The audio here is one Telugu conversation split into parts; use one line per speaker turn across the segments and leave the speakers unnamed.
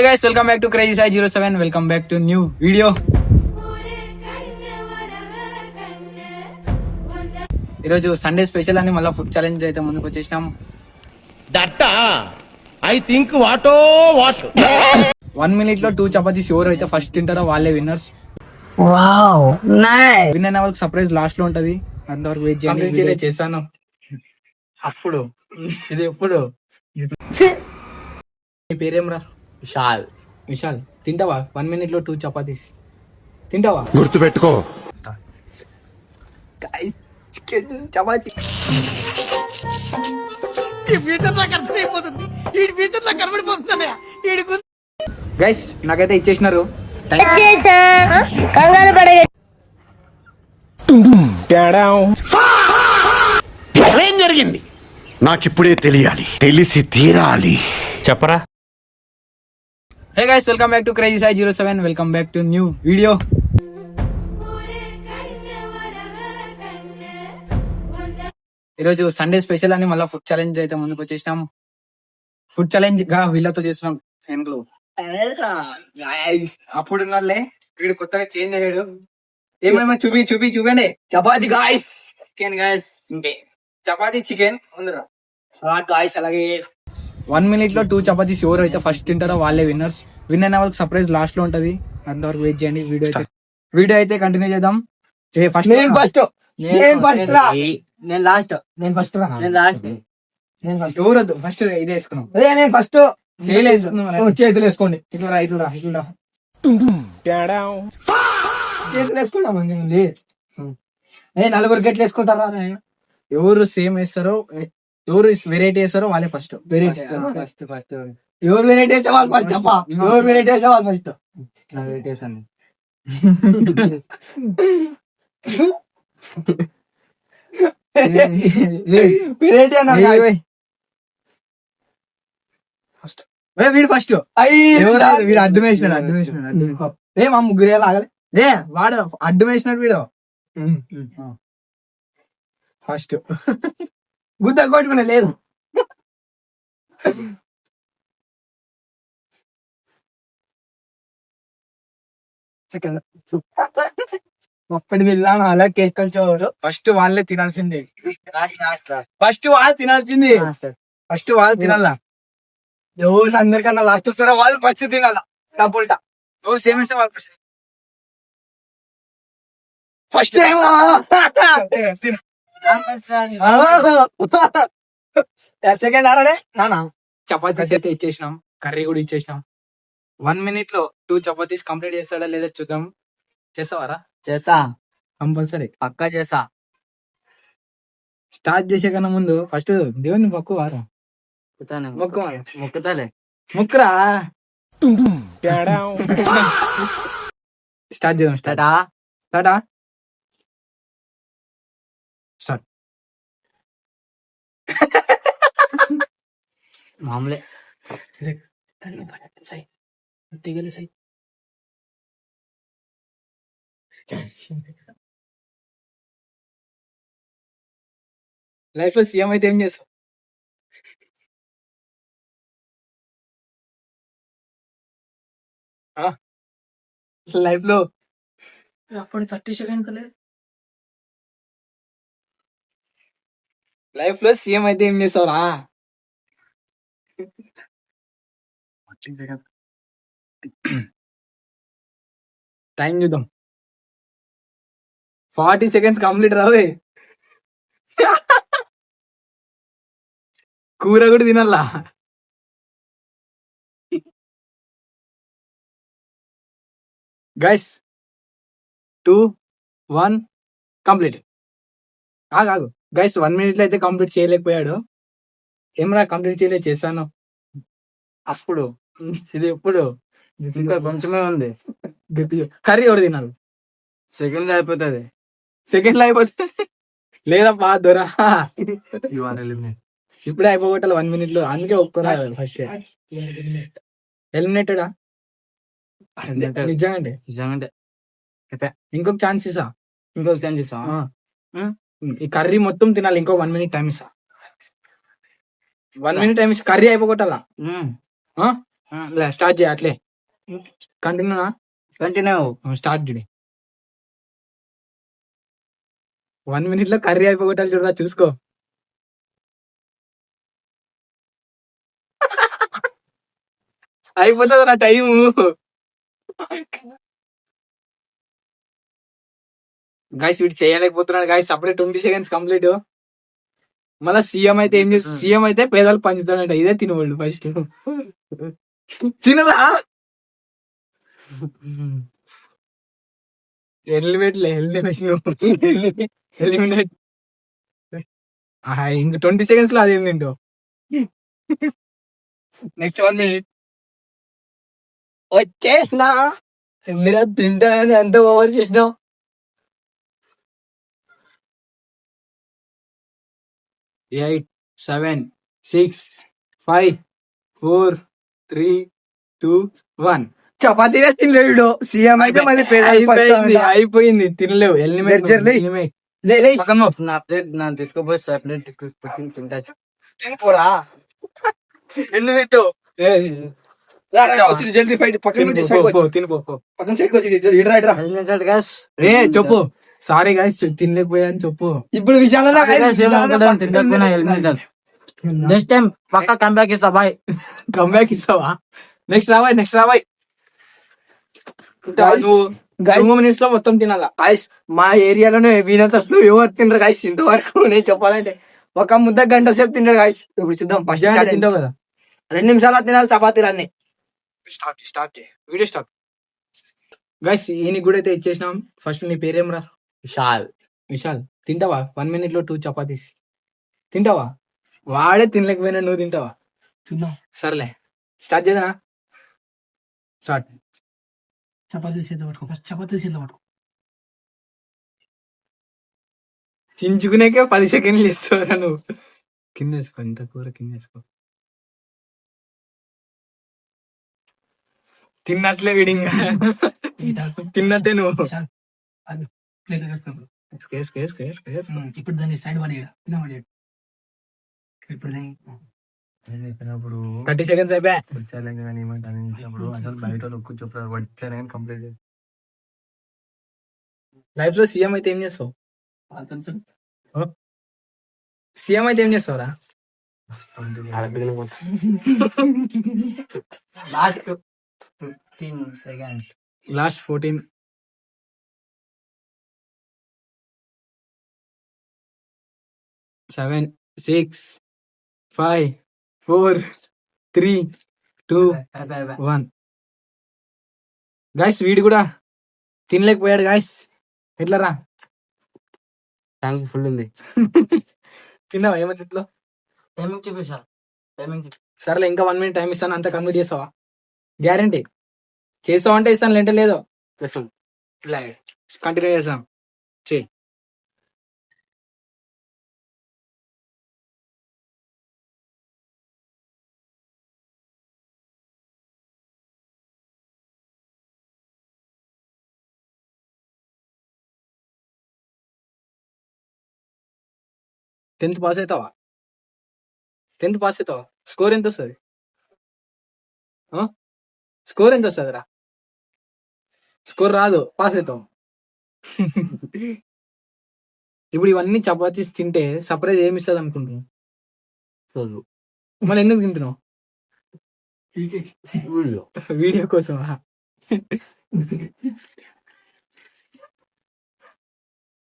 Hey guys, welcome back to Crazy Sai 07. Welcome back to new video. ఈరోజు సండే స్పెషల్ అని మళ్ళీ ఫుడ్ ఛాలెంజ్ అయితే ముందుకు వచ్చేసినాం.
That I think what what
1 minute లో 2 చపాతీస్ ఎవరు అయితే ఫస్ట్ తింటారో వాళ్ళే విన్నర్స్.
Wow nice.
విన్ అయిన వాళ్ళకి సర్ప్రైజ్ లాస్ట్ లో ఉంటది. అంతవరకు వెయిట్ చేయండి. చేశాను అప్పుడు ఇది ఎప్పుడు నీ పేరేం రా?
విశాల్.
విశాల్ తింటావా 1 minute లో 2 చపాతీస్ తింటావా?
గుర్తుపెట్టుకో.
గైస్ చికెన్ చపాతీ గైస్ నాకైతే ఇచ్చేసినారు.
ఏం జరిగింది నాకిప్పుడే తెలియాలి, తెలిసి తీరాలి.
చెప్పరా.
Hey guys, welcome back to Crazy Sai 07. Welcome back to new video. ఈరోజు సండే స్పెషల్ అని మళ్ళీ ఫుడ్ ఛాలెంజ్ అయితే ముందుకు వచ్చేసినాం. ఫుడ్ ఛాలెంజ్ గా వీళ్ళతో చేస్తున్నాం. అప్పుడు ఉన్నోళ్ళే వీడు కొత్తగా చేంజ్ అయ్యాడు. ఏమేమో చూపండి. చపాతి గాయస్, చికెన్ గాయస్, ఇంకే చపాతి చికెన్ ఉందిరా గాయస్. అలాగే 1 minute లో 2 చపాతీస్ ఎవరు అయితే ఫస్ట్ తింటారో వాళ్ళే విన్నర్స్. విన్ అయిన వాళ్ళకి సర్ప్రైజ్ లాస్ట్ లో ఉంటది. అంతవరకు వెయిట్ చేయండి. వీడియో అయితే కంటిన్యూ చేద్దాం. ఎవరొద్దు, ఫస్ట్ ఇది వేసుకున్నాం. నేను ఫస్ట్ చేతులు వేసుకోండి. ఇట్లా చేతులు వేసుకున్నాం. నలుగురు గెట్లు వేసుకుంటారా? ఎవరు సేమ్ వేస్తారో, ఎవరు వెరైటీ వేస్తారో వాళ్ళే ఫస్ట్. వెరైటీ ఫస్ట్ ఎవరు వెరైటీ వేసే వాళ్ళు ఫస్ట్. ఎవరు వెరైటీ వేసే వాళ్ళు ఫస్ట్. వెరైటీ వేసాను. వెరైటీ అన్నా ఫస్ట్. వీడు ఫస్ట్. వీడు అడ్డు వేసినాడు. మా ముగ్గురు ఆగలే. వాడు అడ్డు వేసినాడు వీడు ఫస్ట్. గుద్ద కొట్టుకునే లేదు. అప్పటి వెళ్ళాను అలా కేసుకొచ్చేవారు. ఫస్ట్ వాళ్ళే తినాల్సిందే. ఫస్ట్ వాళ్ళు తినాల్సింది. ఫస్ట్ వాళ్ళు తినాలా. ఎవరు అందరికన్నా లాస్ట్ వస్తారో వాళ్ళు ఫస్ట్ తినాలా. డబ్బుల్టా ఎవరు సేమ్ వేస్తే వాళ్ళు ఫస్ట్. ఫస్ట్ సెకండ్ ఆరాడే నానా. చపాతీస్ అయితే ఇచ్చేసినాం, కర్రీ కూడా ఇచ్చేసినాం. 1 minute లో 2 చపాతీస్ కంప్లీట్ చేస్తాడా లేదా చూద్దాం. చేస్తావారా?
చేసా,
కంపల్సరీ
పక్కా చేసా.
స్టార్ట్ చేసే కన్నా ముందు ఫస్ట్ దేవుని మొక్కు వారా. మొక్కు
మొక్కుతాలే.
మొక్కురా. స్టార్ట్ చేద్దాం. స్టార్టా స్టార్ట్.
మామూలే.
లైఫ్ లో సీఎం అయితే ఏం చేస్తావు? లైఫ్ లో అప్పుడు 30 సెకండ్ లైఫ్ లో సీఎం అయితే ఏం చేస్తావురా? టైం చూద్దాం. 40 seconds కంప్లీట్ రావే. కూర కూడా తినాలా. Guys 2, 1 complete. ఆగు గైస్, 1 minute లో అయితే కంప్లీట్ చేయలేకపోయాడు. ఏమరా కంప్లీట్ చేయలేదు? చేశాను అప్పుడు. ఇది ఎప్పుడు?
ఇంకా కొంచెమే ఉంది.
గట్టిగా కర్రీ ఎవరు తినాలి?
సెకండ్ లో అయిపోతుంది.
సెకండ్ లో అయిపోతుంది లేదప్పా దొరా. ఇప్పుడే అయిపోగొట్టాలి 1 minute లో. అందుకే ఒప్పుకోరా ఫస్ట్. ఎలిమినేటెడా?
నిజంగా
ఇంకొక ఛాన్స్ ఇసా.
ఇస్తా.
ఈ కర్రీ మొత్తం తినాలి. ఇంకో 1 minute టైం ఇస్తా. 1 minute టైం ఇస్తా. కర్రీ అయిపోగొట్టాలా. స్టార్ట్ చేయ అట్లే కంటిన్యూనా
కంటిన్యూ.
స్టార్ట్ చూడి 1 minute లో కర్రీ అయిపోగొట్టాలి చూడరా చూసుకో. అయిపోతుంది నా టైము. గైస్ వీడు చేయలేకపోతున్నాడు గైస్. అప్పుడే 20 seconds కంప్లీట్. మళ్ళా సీఎం అయితే ఏం చేస్తుంది? సీఎం అయితే పేదలకు పంచుతాడంట. ఇదే తినవాళ్ళు ఫస్ట్ తినరా. ఎలిమినేట్ ఇంక 20 seconds లో అదేం తింటావు. నెక్స్ట్ 1 minute వచ్చేసిన మీరు తింటానని ఎంత ఓవర్ చేసినావు. 8 7 6 5 4 3 2 1
చపాతీనే తినలేడు సీఎం అయితే మళ్ళీ
అయిపోయింది తినలేవు. ఎలిమినేట్
నా ప్లేట్ నా తీసుకోపోయి సెపరేట్ తింటా.
తినిపోరా ఎందుకు తింటావు జల్దీ ఫైట్ పక్కన
తినిపో.
పక్కన సైడ్ వచ్చి ఇడ్రా ఇడ్రా
ఎలిమినేటెడ్ గైస్.
చెప్పు సారీ గైస్ తినలేకపోయా అని చెప్పు.
ఇప్పుడు విశాల
తినకపోయినా ఎలిమినేటెడ్. నెక్స్ట్ టైం పక్కా కంబ్యాక్ ఇస్తా బాయ్.
కంబ్యాక్ ఇస్తావా? నెక్స్ట్ రావాయ్. 2 minutes లో మొత్తం తినాలా.
గాయస్ మా ఏరియాలోనే వీనంత అసలు ఎవరు తినరు గాయస్ ఇంతవరకు. నేను చెప్పాలంటే ఒక ముద్ద గంట సేపు తింటాడు గాయస్. ఇప్పుడు చూద్దాం ఫస్ట్
తింటావు కదా.
2 నిమిషాలు తినాలి చపాతీలు అన్ని.
స్టాప్ చేయి వీడియో స్టాప్. గైస్ ఈయనకి కూడా అయితే ఇచ్చేసినాం. ఫస్ట్ నీ పేరేం రా? విశాల్ తింటావా 1 minute లో 2 చపాతీస్ తింటావా? వాడే తినలేకపోయినా నువ్వు తింటావా?
చూద్దాం.
సర్లే స్టార్ట్ చేద్దానా? స్టార్ట్.
చపాతీలు చేద్దాం పట్టుకో. ఫస్ట్ చపాతీలు చేద్దాం పట్టుకో.
చించుకునేకే 10 seconds చేస్తావురా నువ్వు. కింద వేసుకో. ఇంత కూర కింద వేసుకో. తిన్నట్లే విడింగా తిన్నట్టే నువ్వు.
ఇప్పుడు దాన్ని సైడ్ పడేయడు. ఇప్పుడు
30 seconds అయిపోయా.
అసలు బయట వచ్చాను కంప్లీట్.
లైఫ్ లో సీఎం అయితే ఏం చేస్తావు? సీఎం అయితే ఏం చేస్తావురా?
Last 15 seconds.
లాస్ట్ 14 7 6 5 4 3 2 1 గాయస్ వీడు కూడా తినలేకపోయాడు గాయస్. ఎట్లా రా?
ట్యాంక్ ఫుల్ ఉంది.
తిన్నావా ఏమైంది ఇంట్లో?
టైమింగ్ చూపిస్తా.
సరేలే ఇంకా 1 minute టైం ఇస్తాను. అంత కంప్లీట్ చేస్తావా? గ్యారంటీ చేస్తావు అంటే ఇస్తాను, లేంటే లేదు. కంటిన్యూ చేస్తాం. చెయ్యి. టెన్త్ పాస్ అవుతావా? స్కోర్ ఎంత వస్తుంది? స్కోర్ ఎంత వస్తుంది రా? స్కోర్ రాదు, పాస్ అవుతావు. ఇప్పుడు ఇవన్నీ చపాతీస్ తింటే సర్ప్రైజ్ ఏమి ఇస్తుంది అనుకుంటున్నావు? మళ్ళీ ఎందుకు తింటున్నావు? వీడియో కోసం.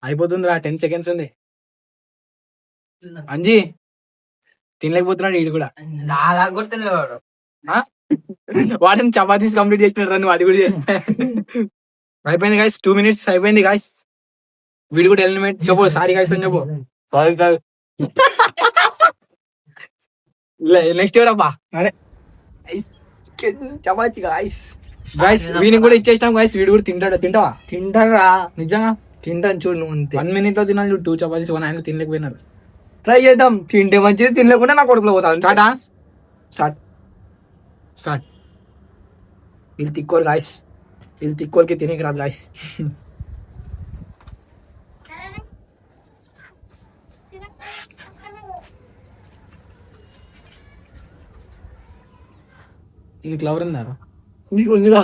అయిపోతుందిరా, 10 seconds ఉంది. అంజీ తినలేకపోతున్నాడు వీడు కూడా.
నాలా కూడా తినలేవాడు.
వాటిని చపాతీస్ కంప్లీట్ చేసినారు. నువ్వు అది కూడా అయిపోయింది గాయస్. 2 minutes అయిపోయింది గాయస్. వీడు కూడా ఎలిమినేట్. చెప్పు సారీ గాయస్ అని చెప్పు. నెక్స్ట్ ఎవరు అబ్బా?
చపాతీ గాయస్.
గాయస్ వీడిని కూడా ఇచ్చేసినాం గాయస్. వీడు కూడా తింటావా?
తింటారా?
నిజంగా
తింటాను చూడు నువ్వు. అంతే
1 minute లో తినాలి చూడు. 2 చపాతీస్ 1 ఆయన తినలేకపోయినారు.
ట్రై చేద్దాం. తింటే మంచిది, తినలేకుండా నా కొడుకులో పోతా.
స్టార్ట్.
వీళ్ళు తిక్కోరు గాయస్. వీళ్ళు తిక్కోరికి తినేకి రాదు గాయస్.
నీకు లవర్ ఉందా?
నీకు ఉందిరా.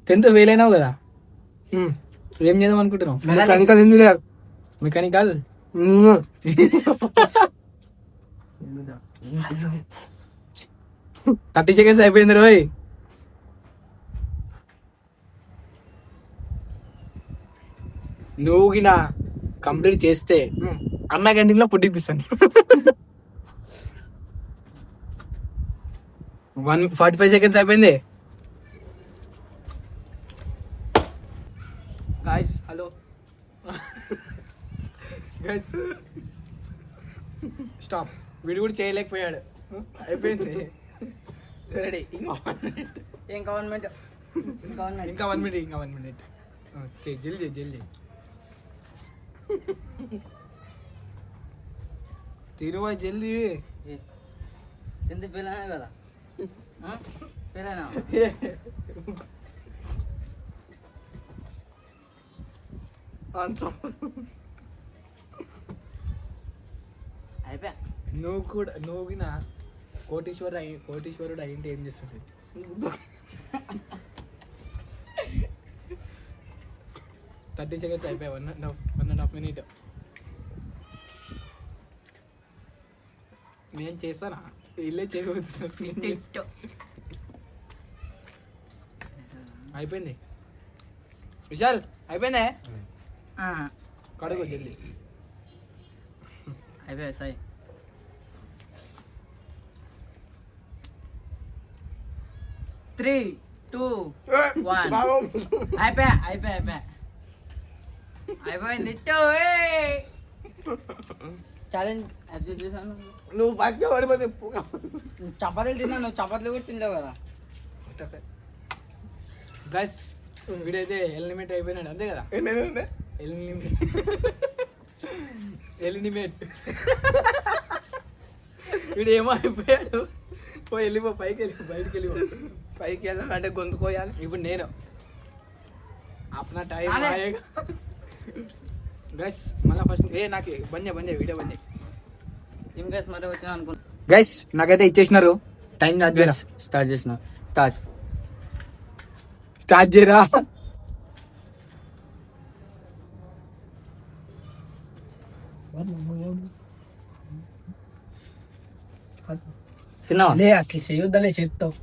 10th ఫెయిల్ అయినావు కదా, ఏం చేద్దాం అనుకుంటున్నావు?
Mechanical engineer.
మెకానికల్. 30 seconds అయిపోయింది రోయ్. నువ్వు గిన కంప్లీట్ చేస్తే అన్న క్యాంటీన్ లో ఫుడ్ ఇప్పిస్తాను. 45 seconds అయిపోయింది. Guys hello guys stop. వీడు కూడా చేయలేకపోయాడు. అయిపోయింది. రెడీ. ఇంకా 1 minute.
ఇంకా 1 minute.
ఇంకా 1 minute. ఇంకా 1 minute. జల్దీ జల్దీ తినువా జల్దీ.
ఎంత ఫెయిల్ అయినా కదా, ఫెయిల్ అయినా అయిపోయా.
నువ్వు గిన కోటీశ్వరుడు అయ్యింటే ఏం చేస్తుండే? 30 seconds అయిపోయా. 1.5 minute. నేను చేస్తానా? ఇల్లే చేయబోతున్నా. అయిపోయింది విశాల్, అయిపోయిందే. కడుగు జల్దీ.
అయిపోయా సాయి. Three two one. అయిపోయా. అయిపోయింది. ఛాలెంజ్ యాక్సెప్ట్ చేశాను.
నువ్వు బాగా పడిపోతే
చపాతీలు తిన్నాను, నువ్వు చపాతీలు కూడా తినలేవు కదా.
గైస్ వీడైతే ఎలిమినేట్ అయిపోయినాడు అంతే కదా. ఎలిమినేట్ వీడు ఏమో అయిపోయాడు. వెళ్ళిపో పైకి వెళ్ళిపో, బయటికి వెళ్ళిపో.
పైకి వెళ్ళాలంటే గొంతు కోయాలి.
ఇప్పుడు నేను అప్నా టైం గైస్ మళ్ళీ ఫస్ట్ నాకు బంద్ వీడియో బంద్.
ఏం గైస్ మరి వచ్చినా అనుకుంటా.
గైస్ నాకైతే ఇచ్చేసినారు. టైం
స్టార్ట్ చేసిన.
స్టార్ట్ చేయరా.
తిన్నావా?
లే అట్లా చేయొద్దలే, చేస్తావు.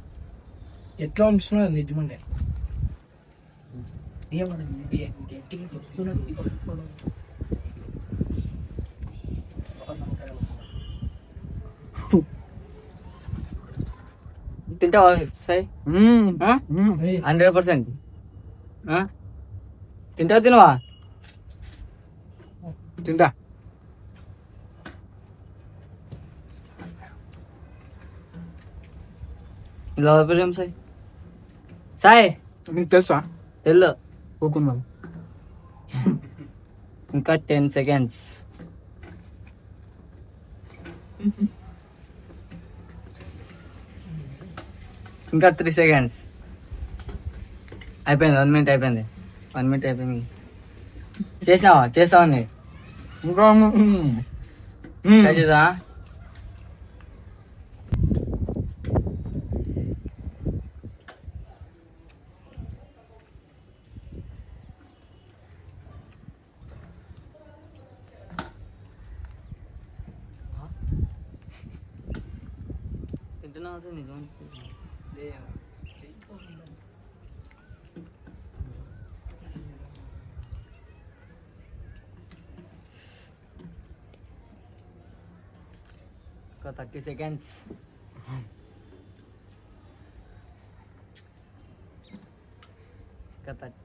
ఎట్లా ఉంటున్నావు నిజమంటే
తింటావా సాయి? 100%. తినవా?
తింటా.
లోపలేం సాయి? సాయి
నీకు తెలుసా?
తెల్లో.
పోకున్నాం.
ఇంకా 10 seconds. ఇంకా 3 seconds. అయిపోయింది. 1 minute అయిపోయింది. 1 minute అయిపోయింది. చేస్తావా? చేసా. తింటున్నా అసలు నిజం. ఇంకా 30 seconds. ఇంకా 30.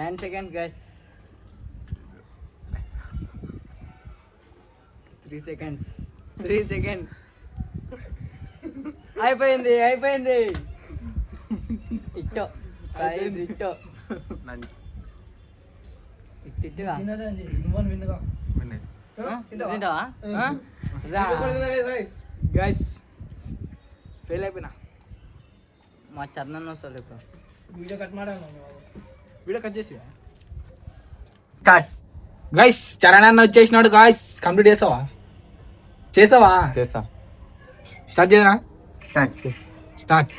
Nine seconds, guys. 3 seconds. 3 seconds. అయిపోయింది. ఇట్టో ఇట్టో ఇట్టుగా తింటావా?
గైస్ ఫెయిల్ అయిపోయినా.
మా చరణ్ వస్తాడు ఇప్పుడు.
వీడియో కట్ మాడాను, వీడియో కట్ చేసి
స్టార్ట్.
గైస్ చరణ్ అన్న వచ్చేసినాడు గాయస్. కంప్లీట్ చేస్తావా?
చేస్తా.
స్టార్ట్ చేయరా?
స్టార్ట్.
స్టార్ట్.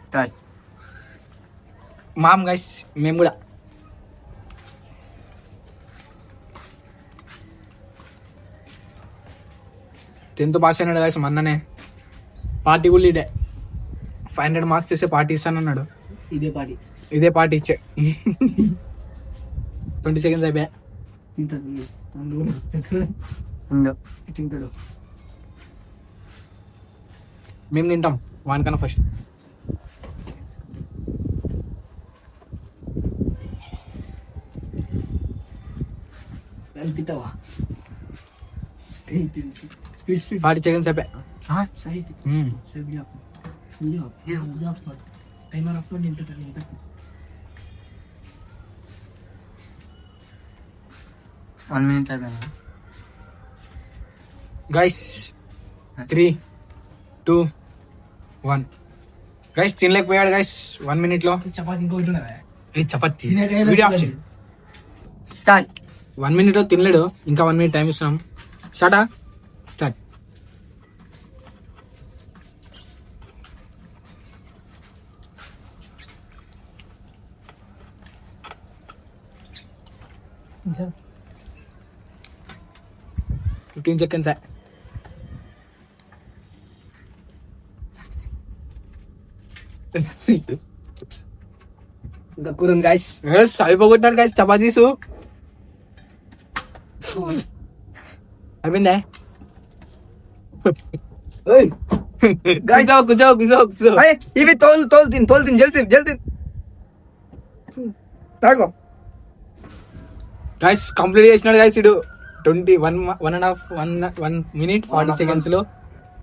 స్టార్ట్.
మామ్ గైస్ మేము కూడా టెన్త్ పాస్ అయినాడు గైస్ మొన్ననే. పార్టీ కూడా ఇదే 500 మార్క్స్ తెస్తే పార్టీ ఇస్తానన్నాడు. ఇదే పార్టీ ఇచ్చే 20 seconds అయిపోయా. మేము తింటాం వానికన్నా ఫస్ట్.
స్పీడ్
40 seconds అయిపోయా.
వన్ మినిట్ అయిపోయినా.
గైస్ 3, 2, 1. గైస్ తినలేకపోయాడు గైస్ 1 minute లో. చపాతి వీడియో ఆఫ్ చేయి.
స్టార్ట్.
1 minute లో తినలేడు. ఇంకా 1 minute టైం ఇస్తున్నాం. స్టార్టా? స్టార్ట్.
Sir
15 seconds. ఇంకా కూర గైస్. అయిపోగొట్టాడు గైస్ చపాతీసు. అయిపోయిందా? ఇవి తోలు తిని జల్ది తాగో. గైస్ కంప్లీట్ చేసినాడు గైస్ ఇడు 1 minute 40 seconds లో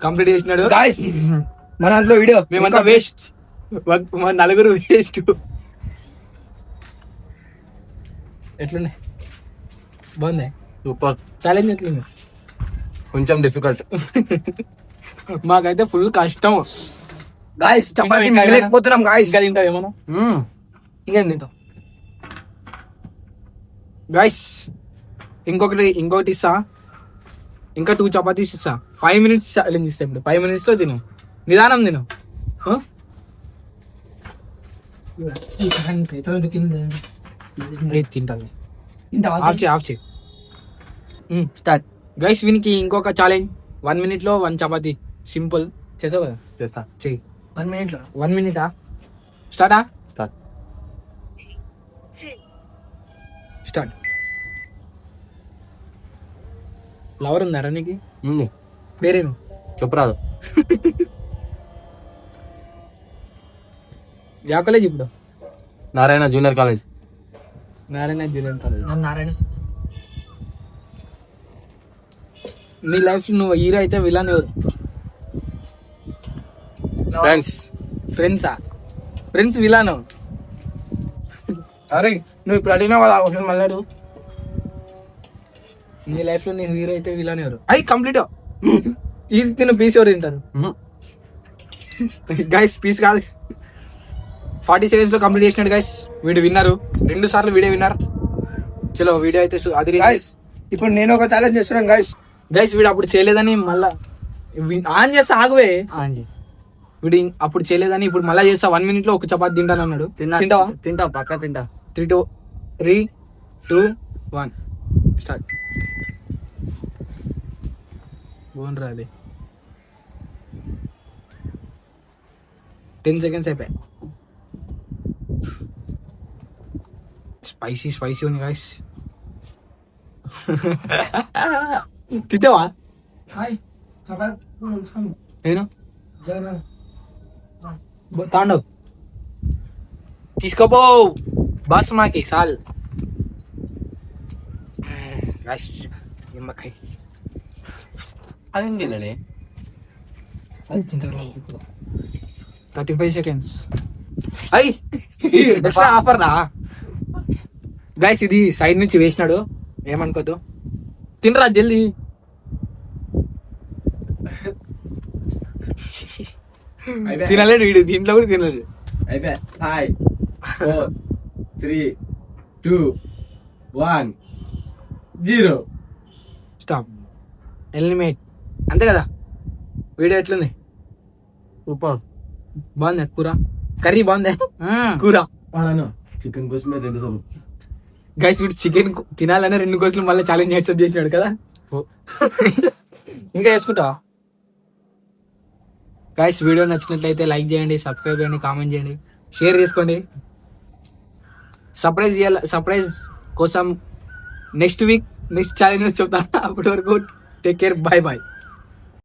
కంప్లీట్ చేసినాడు గైస్. మన దాంట్లో వీడియో మేమంతా వేస్ట్, మన నలుగురు వేస్ట్. ఎట్లున్నాయి? బాగుంది.
సూపర్.
ఛాలెంజ్ ఎట్లుంది?
కొంచెం డిఫికల్ట్.
మాకైతే full custom guys. Chapati మిగలేకపోతున్నాం guys. ఇంకా తింటావు ఏమన్నా? ఇంకేం తింటావు గాయస్? ఇంకొకటి ఇస్తా. ఇంకా 2 చపాతీస్ ఇస్తా. 5 minutes ఛాలెంజ్ ఇస్తా. ఇప్పుడు 5 minutes లో తిను. నిదానం తిను. తింటాను. ఆఫ్ చేయి.
స్టార్ట్.
గైస్ వీనికి ఇంకొక ఛాలెంజ్. 1 minute లో 1 చపాతీ. సింపుల్. చేసావు కదా?
చేస్తా.
చెయ్యి.
1 minute లో
1 minute స్టార్టా? స్టార్ట్. లవర్ ఉందారా నీకు? పేరేను
చెప్పరాదు.
యా కాలేజ్ ఇప్పుడు?
Narayana junior college.
Narayana junior college.
Narayana.
నీ లైఫ్ లో నువ్వు హీరో అయితే విలన్ ఎవరు? ఫ్రెండ్స్ విలాను. అరే నువ్వు ఇప్పుడు అడిగినా కదా ఒకసారి మళ్ళీ. నీ లైఫ్ లో నేను హీరో అయితే విలాన్ ఎవరు? అయి కంప్లీట్. ఇది తిన్న పీస్ ఎవరు తింటారు గైస్? పీస్ కాదు. 40 seconds లో కంప్లీట్ చేసినాడు గైస్. వీడు విన్నారు 2 సార్లు వీడియో విన్నారు. చలో వీడియో అయితే అది గైస్. ఇప్పుడు నేను ఒక ఛాలెంజ్ చేస్తున్నాను గైస్. వీడు అప్పుడు చేయలేదని మళ్ళా ఆన్ చేస్తా. ఆగువే. వీడు అప్పుడు చేయలేదని ఇప్పుడు మళ్ళా చేస్తా. 1 minute లో ఒక చపాతి తింటాను అన్నాడు. తింటావా?
తింటా, పక్కా తింటా.
3, 2, 1 స్టార్ట్. బాగుండ్రా అది. 10 seconds అయిపోయాయి. స్పైసీ ఉంది గాయస్. తింటావా? నేను తాండవ్ తీసుకోపో బస్ మాకి సాల్ గాయస్. నిమ్మకాయ
అది తినలే.
35 seconds. అయ్యి ఎక్స్ట్రా ఆఫర్ రా గైస్. ఇది సైడ్ నుంచి వేసినాడు, ఏమనుకోద్దు. తినరా జల్దీ. తినలేడు వీడు, దీంట్లో కూడా తినలేడు.
అయిపోయా. 5 4 3 2 1 0.
స్టాప్. ఎలిమినేట్. అంతే కదా. వీడియో ఎట్లుంది?
సూపర్.
బాగుందా కూర? కర్రీ బాగుందా? కూర
చికెన్ కోసమే 2 సోపు.
గైస్ వీడు చికెన్ తినాలనే 2 కోసులు మళ్ళీ ఛాలెంజ్ యాక్సెప్ట్ చేసినాడు కదా. ఇంకా వేసుకుంటావా? గైస్ వీడియో నచ్చినట్లయితే లైక్ చేయండి, సబ్స్క్రైబ్ చేయండి, కామెంట్ చేయండి, షేర్ చేసుకోండి. సర్ప్రైజ్ కోసం నెక్స్ట్ వీక్ నెక్స్ట్ ఛాలెంజ్ చెప్తాను. అప్పటి వరకు టేక్ కేర్, బాయ్ బాయ్.